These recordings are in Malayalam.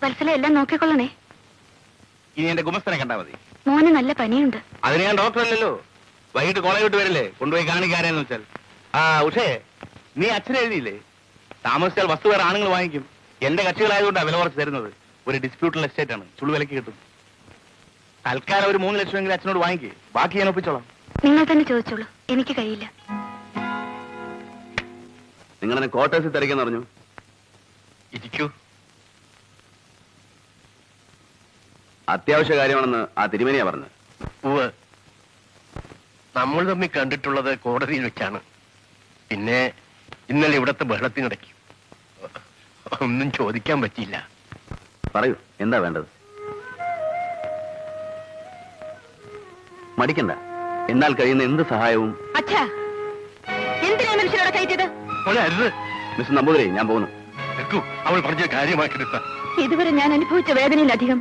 വത്സല എല്ലാം നോക്കിക്കൊള്ളണേ. ഇനി എന്റെ ഗുമസ്തനെ കണ്ടാ മതി. മോന് നല്ല പനിയുണ്ട്. അതിന് ഞാൻ ഡോക്ടറല്ലല്ലോ. വൈകിട്ട് കോളേജ് വിട്ട് വരില്ലേ, കൊണ്ടുപോയി കാണിക്കാരെന്ന് വെച്ചാൽ. ആ ഉഷേ, നീ അച്ഛനെ എഴുതിയില്ലേ? താമസിച്ചാൽ വസ്തു വേറെ ആണുങ്ങൾ വാങ്ങിക്കും. എന്റെ കക്ഷികളായതുകൊണ്ടാണ് വില കുറച്ച് തരുന്നത്. ഒരു ഡിസ്പ്യൂട്ടുള്ള എസ്റ്റേറ്റ് ആണ്, ചുളുവിലക്ക് കിട്ടും. തൽക്കാലം ഒരു 3 ലക്ഷമെങ്കിലും അച്ഛനോട് വാങ്ങിക്കേ, ബാക്കി ഞാൻ ഒപ്പിച്ചോളാം. നിങ്ങൾ തന്നെ ചോദിച്ചോളൂ, എനിക്ക് കഴിയില്ല. നിങ്ങളെന്നെ ക്വാർട്ടേഴ്സിൽ തിരക്കെന്ന് പറഞ്ഞു. ഇരിക്കൂ. അത്യാവശ്യ കാര്യമാണെന്ന് ആ തിരുമേനിയാ പറഞ്ഞത്. ഉവ്വ്, നമ്മൾ തമ്മിൽ കണ്ടിട്ടുള്ളത് കോടതിയിൽ വെച്ചാണ്. പിന്നെ ഇന്നലെ ഇവിടത്തെ ബഹളത്തിനിടയ്ക്ക് ഒന്നും ചോദിക്കാൻ പറ്റിയില്ല. പറയൂ, എന്താ വേണ്ടത്? മടിക്കണ്ട, എന്നാൽ കഴിയുന്ന എന്ത് സഹായവും. അച്ഛാ, എന്തിനാ മനുഷ്യരോടെ കയറ്റിയത്? മിസ്റ്റർ നമ്പൂതിരി, ഞാൻ പോകുന്നു. അവൾ പറഞ്ഞ കാര്യമാക്കരുത്. ഇതുവരെ ഞാൻ അനുഭവിച്ച വേദനയിലധികം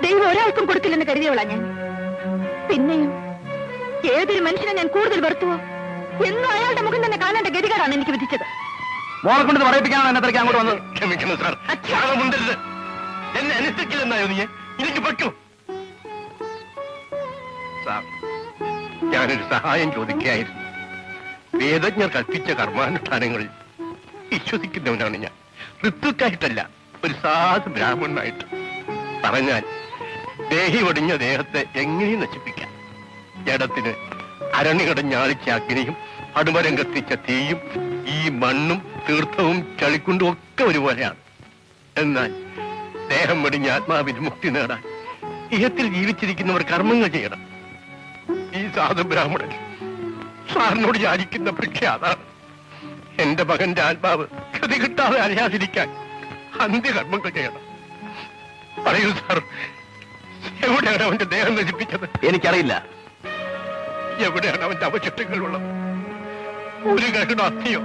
ദൈവം ഒരാൾക്കും കൊടുക്കില്ലെന്ന് കരുതിയവളാ ഞാൻ. പിന്നെയും ഏതൊരു മനുഷ്യനെ ഞാൻ കൂടുതൽ വെറുത്തുവോ എന്നും അയാളുടെ മുഖം തന്നെ കാണേണ്ട ഗതികേടാണ് എനിക്ക് വിധിച്ചത്. മോളെ കൊണ്ട് പറയിപ്പിക്കാനാണ് എന്നത്രയ്ക്ക് അങ്ങോട്ട് വന്നത്. ക്ഷമിക്കണം സാർ, മുണ്ടരുത്. എന്നെ അനുസരിക്കില്ലെന്നായോ നീ? എനിക്ക് പറ്റൂ സാർ. ഞാനൊരു സഹായം ചോദിക്കുകയായിരുന്നു. വേദജ്ഞർ കൽപ്പിച്ച കർമാനുഷ്ഠാനങ്ങളിൽ വിശ്വസിക്കുന്നവനാണ് ഞാൻ. ഋത്തുക്കായിട്ടല്ല, ഒരു സാധു ബ്രാഹ്മണനായിട്ട്. പറഞ്ഞാൽ ദേഹി ഒടിഞ്ഞ ദേഹത്തെ എങ്ങനെയും നശിപ്പിക്കാം. ജഡത്തിന് അരണി കടഞ്ഞ ആളിച്ച അഗ്നിയും അടുമരം കത്തിച്ച തീയും ഈ മണ്ണും തീർത്ഥവും ചളിക്കുണ്ടും ഒക്കെ ഒരുപോലെയാണ്. എന്നാൽ ദേഹം വെടിഞ്ഞ ആത്മാവിന് മുക്തി നേടാൻ ഇഹത്തിൽ ജീവിച്ചിരിക്കുന്നവർ കർമ്മങ്ങൾ ചെയ്യണം. ഈ സാധു ബ്രാഹ്മണൻ സാറിനോട് യാചിക്കുന്ന ഭിക്ഷ അതാണ്. എന്റെ മകന്റെ ആത്മാവ് ഗതി കിട്ടാതെ അറിയാതിരിക്കാൻ അന്ത്യകർമ്മങ്ങൾ ചെയ്യണം. പറയൂ സാർ, എവിടെയാണ് അവന്റെ ദേഹം നശിപ്പിച്ചത്? എനിക്കറിയില്ല. എവിടെയാണ് അവന്റെ അവശിഷ്ടങ്ങളുള്ളത്? ഒരു കരുണ അസ്ഥിയോ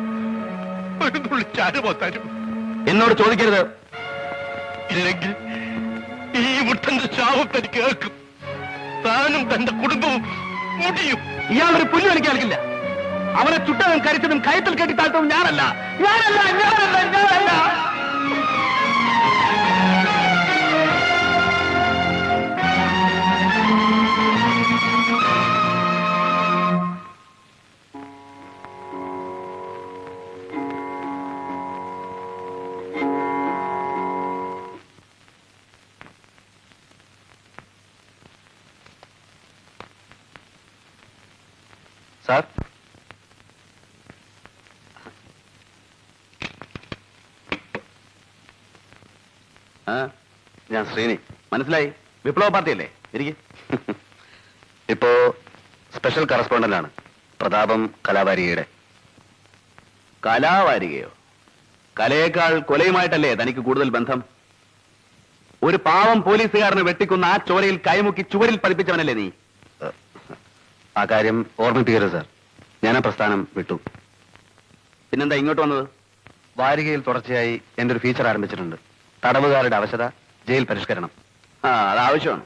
ഒരു തുള്ളി ചാരുമോ തരും? എന്നോട് ചോദിക്കരുത്. ഇല്ലെങ്കിൽ ഈ മുട്ടന്റെ ശാപം തനിക്ക് കേൾക്കും. താനും തന്റെ കുടുംബവും മുടിയും. ഇയാളൊരു പുല്ല് എനിക്ക് നൽകില്ല. അവനെ ചുട്ടതും കരിച്ചതും കയത്തിൽ കെട്ടി താഴ്ത്തതും ഞാനല്ല. സാർ, ഞാൻ ശ്രീനി. മനസ്സിലായി? വിപ്ലവ പാർട്ടിയല്ലേ? ഇരിക്കും. ഇപ്പോ സ്പെഷ്യൽ കറസ്പോണ്ടന്റ് ആണ് പ്രതാപം കലാവാരികയുടെ. കലാവാരികയോ? കലയേക്കാൾ കൊലയുമായിട്ടല്ലേ തനിക്ക് കൂടുതൽ ബന്ധം? ഒരു പാവം പോലീസുകാരനെ വെട്ടിക്കുന്ന ആ ചോരയിൽ കൈമുക്കി ചുവരിൽ പതിപ്പിച്ചവനല്ലേ നീ? ആ കാര്യം ഓർമ്മിപ്പിക്കരുത് സാർ. ഞാൻ ആ പ്രസ്ഥാനം വിട്ടു. പിന്നെന്താ ഇങ്ങോട്ട് വന്നത്? വാരികയിൽ തുടർച്ചയായി എന്റെ ഒരു ഫീച്ചർ ആരംഭിച്ചിട്ടുണ്ട്. തടവുകാരുടെ അവശത, ജയിൽ പരിഷ്കരണം. അത് ആവശ്യമാണ്.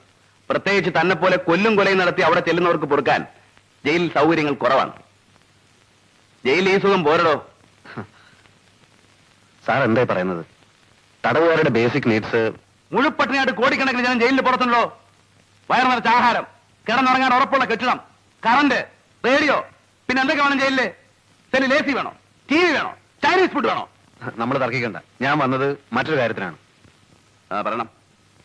പ്രത്യേകിച്ച് തന്നെ പോലെ കൊല്ലും കൊലയും നടത്തി അവിടെ ചെല്ലുന്നവർക്ക് പൊറുക്കാൻ ജയിലിൽ സൗകര്യങ്ങൾ കുറവാണ്. ജയിലിൽ ഈ സുഖം പോരടോ. സാർ എന്തായി പറയുന്നത്? തടവുകാരുടെ ബേസിക് നീഡ്സ് മുഴുപ്പട്ടിനായിട്ട് കോടിക്കണക്കിന് ജനം ജയിലിൽ പുറത്തുണ്ടോ? വയറു നിറച്ച ആഹാരം, കിടന്നുറങ്ങാൻ ഉറപ്പുള്ള കെട്ടിടം, കറണ്ട്, റേഡിയോ, പിന്നെ എന്തൊക്കെ വേണം ജയിലില്? സെല്ലിൽ AC വേണോ? TV വേണോ? ചൈനീസ് ഫുഡ് വേണോ? നമ്മൾ തർക്കിക്കണ്ട. ഞാൻ വന്നത് മറ്റൊരു കാര്യത്തിനാണ്. പറയണം.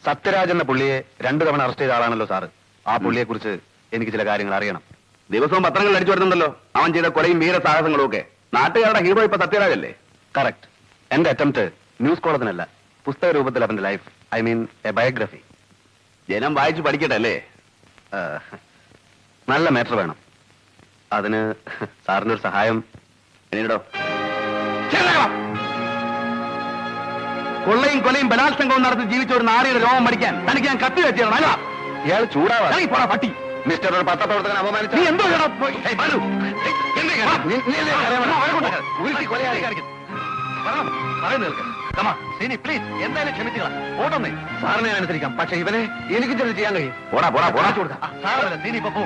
സത്യരാജ് എന്ന പുള്ളിയെ 2 തവണ അറസ്റ്റ് ചെയ്ത ആളാണല്ലോ സാറ്. ആ പുള്ളിയെ കുറിച്ച് എനിക്ക് ചില കാര്യങ്ങൾ അറിയണം. ദിവസവും പത്രങ്ങളിൽ അടിച്ചു വരുന്നുണ്ടല്ലോ അവൻ ചെയ്ത കൊലയും വീര സാഹസങ്ങളും ഒക്കെ. നാട്ടുകാരുടെ ഹീറോ ഇപ്പൊ സത്യരാജ് അല്ലേ? കറക്റ്റ്. എന്റെ അറ്റംപ്റ്റ് ന്യൂസ് കോളത്തിനല്ല, പുസ്തക രൂപത്തിൽ അവന്റെ life, I mean A biography. ജനം വായിച്ചു പഠിക്കട്ടെ അല്ലേ? നല്ല മാറ്റർ വേണം. അതിന് സാറിന്റെ ഒരു സഹായം എന്നോടോ. കൊള്ളയും കൊലയും ബലാത്സംഗവും നടത്തി ജീവിച്ച ഒരു നാരിയുടെ രോമം മടിക്കാൻ തനിക്ക് ഞാൻ കത്തി വെച്ചാണ്. അല്ല, ഇയാൾ ചൂടാവാ പട്ടി. മിസ്റ്റർ ഒരു പത്രപ്രവർത്തകൻ അപമാനിച്ചു. നീ എന്തോ എന്തായാലും ക്ഷമിച്ചുകളാം. ഓട്ടൊന്നേ സാറിനെ അനുസരിക്കാം. പക്ഷെ ഇവനെ എനിക്ക് ചെന്ന് ചെയ്യാൻ കഴിയും. പോടാ പോടാ പോടാ കൊടുക്കാം. സാറല്ല നീ ഇപ്പൊ പോ.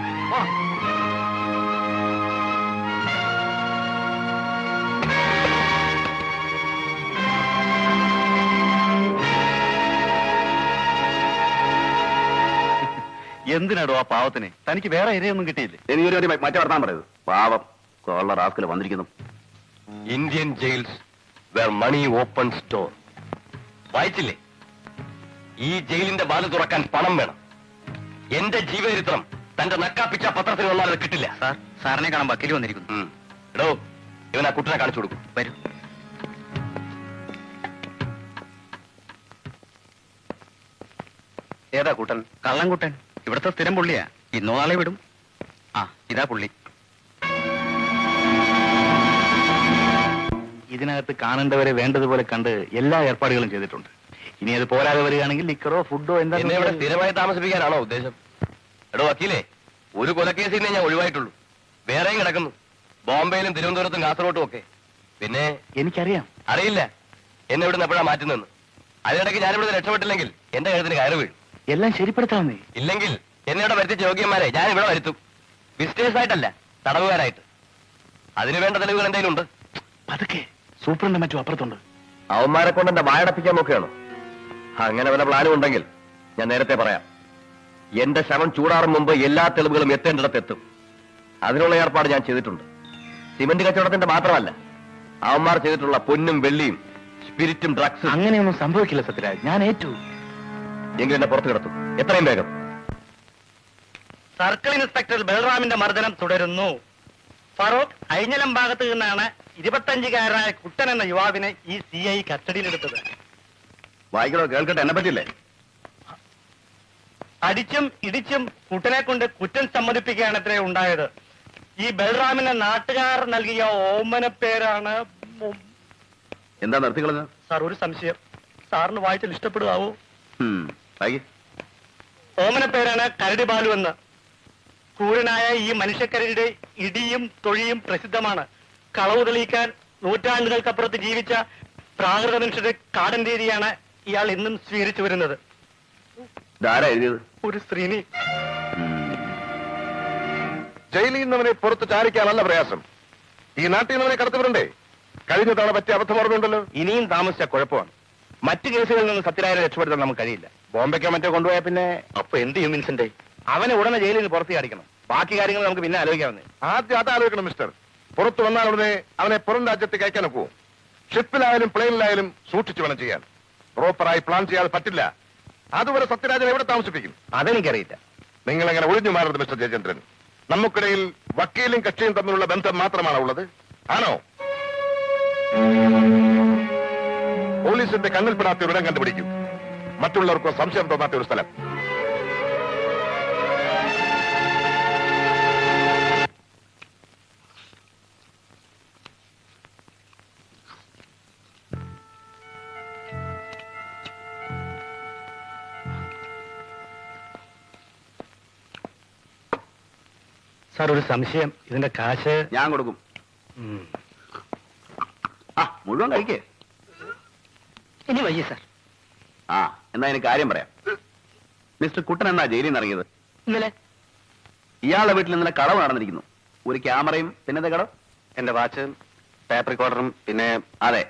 എന്തിനാടോ ആ പാവത്തിന്? തനിക്ക് വേറെ ഇരയൊന്നും കിട്ടിയില്ലേ? എനിക്കൊരു മറ്റേ വർത്താൻ പറയത്. പാവം കൊള്ള റാസ്കല് വന്നിരിക്കുന്നു. Indian jails where money opens door. വായിച്ചില്ലേ? ഈ ജയിലിന്റെ വാല് തുറക്കാൻ പണം വേണം. എന്റെ ജീവചരിത്രം തന്റെ നക്കാപ്പിച്ച പത്രത്തിൽ വന്നാൽ അത് കിട്ടില്ല. സാറിനെ കാണാൻ വക്കീൽ വന്നിരിക്കുന്നു. എടോ, ഇവൻ ആ കുട്ടനെ കാണിച്ചു കൊടുക്കും. വരൂ. ഏതാ കൂട്ടൻ? കള്ളൻകുട്ടൻ. ഇവിടുത്തെ സ്ഥിരം പുള്ളിയാ. ഇന്നോ നാളെ വിടും. ആ, ഇതാ പുള്ളി. ഇതിനകത്ത് കാണേണ്ടവരെ വേണ്ടതുപോലെ കണ്ട് എല്ലാ ഏർപ്പാടുകളും ചെയ്തിട്ടുണ്ട്. ഇനി അത് പോരാതെ വരികയാണെങ്കിൽ ലിക്കറോ ഫുഡോ എന്താ എന്നെ ഇവിടെ സ്ഥിരമായി താമസിപ്പിക്കാനാണോ ഉദ്ദേശം? എടോ വക്കീലേ, ഒരു കൊലക്കേസിനെ ഞാൻ ഒഴിവായിട്ടുള്ളൂ. വേറെയും കിടക്കുന്നു, ബോംബെയിലും തിരുവനന്തപുരത്തും കാസർഗോട്ടും ഒക്കെ. പിന്നെ എനിക്കറിയാം. അറിയില്ല എന്നെ ഇവിടുന്ന് എപ്പോഴാ മാറ്റുന്നതെന്ന്. അതിനിടയ്ക്ക് ഞാനിവിടെ രക്ഷപ്പെട്ടില്ലെങ്കിൽ എന്റെ കഴുത്തിന് കയറ് വീഴും. എല്ലാം ശരിപ്പെടുത്താമെന്നേ. ഇല്ലെങ്കിൽ എന്നെ ഇവിടെ വരുത്തിച്ച യോഗ്യന്മാരെ ഞാൻ ഇവിടെ വരുത്തും. വിസിറ്റേഴ്സ് ആയിട്ടല്ല, തടവുകാരായിട്ട്. അതിനു വേണ്ട തെളിവുകൾ എന്തെങ്കിലും ഉണ്ട്? പതുക്കെ. സൂപ്രണ്ട് മറ്റും അപ്പുറത്തുണ്ട്. അവന്മാരെ കൊണ്ട് എന്റെ വായടപ്പിക്കാൻ നോക്കുകയാണോ? അങ്ങനെ വല്ല പ്ലാനും ഉണ്ടെങ്കിൽ ഞാൻ നേരത്തെ പറയാം. എന്റെ ശവം ചൂടാറും മുമ്പ് എല്ലാ തെളിവുകളും എത്തേണ്ടിടത്ത് എത്തും. അതിനുള്ള ഏർപ്പാട് ഞാൻ ചെയ്തിട്ടുണ്ട്. സിമന്റ് കച്ചവടത്തിന്റെ മാത്രമല്ല, അവന്മാർ ചെയ്തിട്ടുള്ള പൊന്നും വെള്ളിയും സ്പിരിറ്റും ഡ്രഗ്സും. അങ്ങനെയൊന്നും സംഭവിക്കില്ല സത്യരാജ്. ഞാൻ ഏറ്റു. എങ്കിലും എന്നെ പുറത്തു കിടത്തും, എത്രയും വേഗം. സർക്കിൾ ഇൻസ്പെക്ടർ ബൽറാമിന്റെ മർദ്ദനം തുടരുന്നു. ഫറൂഖ് അഴിഞ്ഞലം ഭാഗത്ത് നിന്നാണ് 25-കാരനായ കുട്ടൻ എന്ന യുവാവിനെ ഈ CI കസ്റ്റഡിയിലെടുത്തത്. വായിക്കണോ? കേൾക്കട്ടെ, എന്നെ പറ്റില്ലേ? അടിച്ചും ഇടിച്ചും കുട്ടനെ കൊണ്ട് കുറ്റം സമ്മതിപ്പിക്കുകയാണത്രേ ഉണ്ടായത്. ഈ ബൽറാമിന് നാട്ടുകാർ നൽകിയ ഓമന പേരാണ്. എന്താ നിർത്തിക്കളഞ്ഞ? സാർ, ഒരു സംശയം. സാറിന് വായിച്ചാൽ ഇഷ്ടപ്പെടുവാവോ? ഓമന പേരാണ് കരടി ബാലു എന്ന്. ക്രൂരനായ ഈ മനുഷ്യക്കരടിയുടെ ഇടിയും തൊഴിയും പ്രസിദ്ധമാണ്. കളവ് തെളിയിക്കാൻ നൂറ്റാണ്ടുകൾക്കപ്പുറത്ത് ജീവിച്ച പ്രാകൃത മനുഷ്യരുടെ കാടൻ രീതിയാണ് ഇയാൾ ഇന്നും സ്വീകരിച്ചു വരുന്നത്. ഒരു സ്ത്രീനി. ജയിലിൽ നിന്നവനെ പുറത്ത് ചാരിക്കാനല്ല പ്രയാസം. ഈ നാട്ടിൽ നിന്നവനെ കടത്തിവിടണ്ടേ? കഴിഞ്ഞ തവണ പറ്റിയ അബദ്ധം ഓർമ്മയുണ്ടല്ലോ. ഇനിയും താമസിച്ച കുഴപ്പമാണ്. മറ്റു കേസുകളിൽ നിന്ന് സത്യരാജനെ രക്ഷപ്പെടുത്താൻ നമുക്ക് കഴിയില്ല. ബോംബെക്കോ മറ്റോ കൊണ്ടുപോയാൽ പിന്നെ അപ്പൊ എന്ത് ചെയ്യും വിൻസെന്റ്? അവനെ ഉടനെ ജയിലിൽ നിന്ന് പുറത്ത് അടിക്കണം. ബാക്കി കാര്യങ്ങൾ നമുക്ക് പിന്നെ ആലോചിക്കാവുന്നേ. ആദ്യം അതാലോചിക്കണം മിസ്റ്റർ. പുറത്തു വന്നാൽ ഉടനെ അവനെ പുറം രാജ്യത്തേക്ക് അയക്കാൻ ഒക്കുമോ? ഷിപ്പിലായാലും പ്ലെയിനിലായാലും സൂക്ഷിച്ചു വേണം ചെയ്യാൻ. പ്രോപ്പറായി പ്ലാൻ ചെയ്യാതെ പറ്റില്ല. അതുവരെ സത്യരാജനെ എവിടെ താമസിപ്പിക്കും? അതെനിക്കറിയില്ല. നിങ്ങൾ എങ്ങനെ ഒഴിഞ്ഞു മാറരുത് മിസ്റ്റർ ജയചന്ദ്രൻ. നമുക്കിടയിൽ വക്കീലും കക്ഷിയും തമ്മിലുള്ള ബന്ധം മാത്രമാണ് ഉള്ളത്. ആണോ? പോലീസിന്റെ കണ്ണിൽപ്പെടാത്ത ഒരിടം കണ്ടുപിടിക്കും. മറ്റുള്ളവർക്ക് സംശയം തോന്നാത്ത ഒരു സ്ഥലം. സാർ, ഒരു സംശയം. ഇതിന്റെ കാശ് ഞാൻ കൊടുക്കും. മുഴുവൻ കഴിക്കേ. ഇനി വയ്യ സാർ. എന്നാ എനിക്ക് കാര്യം പറയാം. മിസ്റ്റർ കുട്ടൻ എന്നാ ജയിലിൽ നിന്ന് ഇറങ്ങിയത്? ഇന്നലെ. ഇയാളുടെ വീട്ടിൽ ഇന്നലെ കളവ് നടന്നിരിക്കുന്നു. ഒരു ക്യാമറയും പിന്നത്തെ കടം, എന്റെ വാച്ച്, ടേപ്പ് റെക്കോർഡറും പിന്നെ അതെ.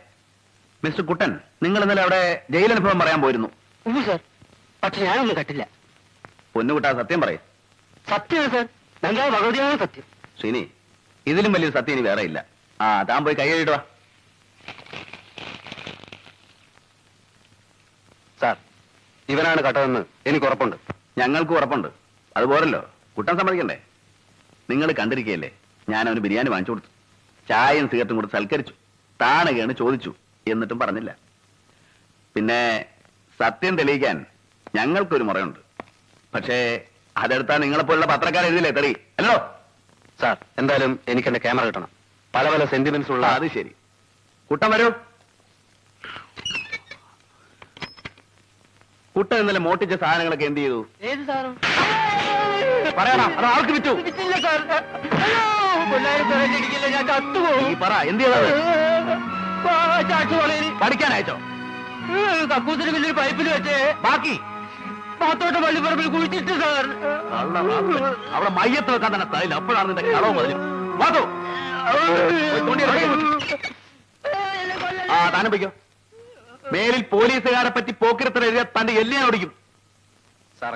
മിസ്റ്റർ കുട്ടൻ, നിങ്ങൾ ഇന്നലെ അവിടെ ജയിലനുഭവം പറയാൻ പോയിരുന്നു. സാർ, പക്ഷെ ഞാനൊന്നും കട്ടില്ല. പൊന്നുകുട്ടാ, സത്യം പറയും. സത്യം സാർ, ഞങ്ങൾ ഭഗവതിയാണ് സത്യം. ശ്രീനി, ഇതിലും വലിയൊരു സത്യം ഇനി വേറെ ഇല്ല. താൻ പോയി കൈ കഴുകിട്ട് വാ. സാർ, ഇവനാണ് കട്ടതെന്ന് എനിക്ക് ഉറപ്പുണ്ട്. ഞങ്ങൾക്ക് ഉറപ്പുണ്ട്. അതുപോരല്ലോ, കുട്ടൻ സമ്മതിക്കണ്ടേ? നിങ്ങൾ കണ്ടിരിക്കുകയല്ലേ, ഞാൻ അവന് ബിരിയാണി വാങ്ങിച്ചു കൊടുത്തു, ചായയും സിഗരറ്റും കൊടുത്ത് സൽക്കരിച്ചു, താണകയാണ് ചോദിച്ചു, എന്നിട്ടും പറഞ്ഞില്ല. പിന്നെ സത്യം തെളിയിക്കാൻ ഞങ്ങൾക്കൊരു മുറയുണ്ട്. പക്ഷേ അതെടുത്താൽ നിങ്ങളെപ്പോലുള്ള പത്രക്കാർ എഴുതില്ലേ തെളി അല്ലോ? സാർ, എന്തായാലും എനിക്ക് എന്റെ ക്യാമറ കിട്ടണം. പല പല സെന്റിമെന്റ്സ് ഉള്ള. അത് ശരി. കുട്ടൻ വരൂ. കുട്ടൻ ഇന്നലെ മോട്ടിച്ച സാധനങ്ങളൊക്കെ എന്ത് ചെയ്തു? ഏത് സാറും പറയണം. അത് ആർക്ക് വിറ്റു? ഞാൻ ചത്തുപോകും. ഈ പറ, എന്ത് ചെയ്തത്? പഠിക്കാൻ അയച്ചോ? കക്കൂസിന് വലിയൊരു പൈപ്പിൽ വെച്ച് ബാക്കി പാത്തോട്ട് പള്ളിപ്പറമ്പിൽ കുഴിച്ചിട്ട് സാർ. അവിടെ മയ്യത്ത് വെക്കാൻ തന്നെ സ്ഥലമില്ല. അപ്പോഴാണ് നിന്റെ കളവ് പറഞ്ഞു. താനും വയ്ക്കോ. മേലിൽ പോലീസുകാരെ പറ്റി പോക്കിരത്തിൽ എഴുതിയ തന്റെ എല്ലിയാൻ ഓടിക്കും. സാർ,